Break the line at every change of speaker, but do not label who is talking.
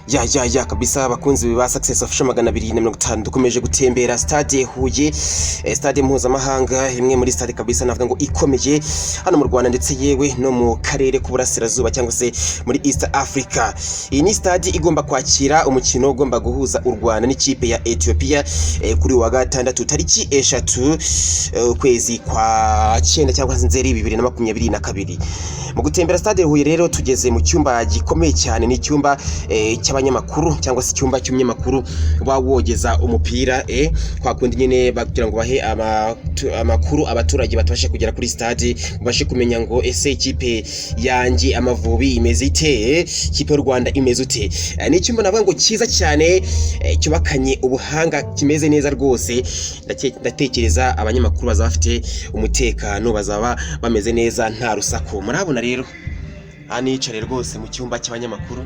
Ya kabisa abakunzi ba Success Official 250 dukomeje gutembera stade Huye, stade mpuzamahanga, imwe muri stade kabisa navuga ngo ikomeye hano mu Rwanda ndetse yewe no mu karere k'uburasirazuba cyangwa se muri East Africa. Iyi ni stade igomba kwakira umukino ugomba guhuza u Rwanda n'ikipe ya Ethiopia kuri wa gatandatu tariki 3 kwezi kwa 9 cyangwa se Nzeri 2022. Mu gutembera stade Huye rero tugeze mu cyumba gikomeye cyane, ni cyumba cy'abanyamakuru cyangwa se icyumba cy'umunyamakuru wawogeza umupira kwa kundi nyine bagira ngo bahe amakuru abaturage batabashe kugera kuri stade, bashe kumenya ngo ese ikipe yanjye Amavubi imeze ite, ikipe y'u Rwanda imeze ute. Ni icyumba navuga ngo cyiza cyane cyubakanye ubuhanga, kimeze neza rwose. Ndatekereza abanyamakuru bazaba bafite umutekano, bazaba bameze neza nta rusaku. Murabona rero anicare rwose mu cyumba cy'abanyamakuru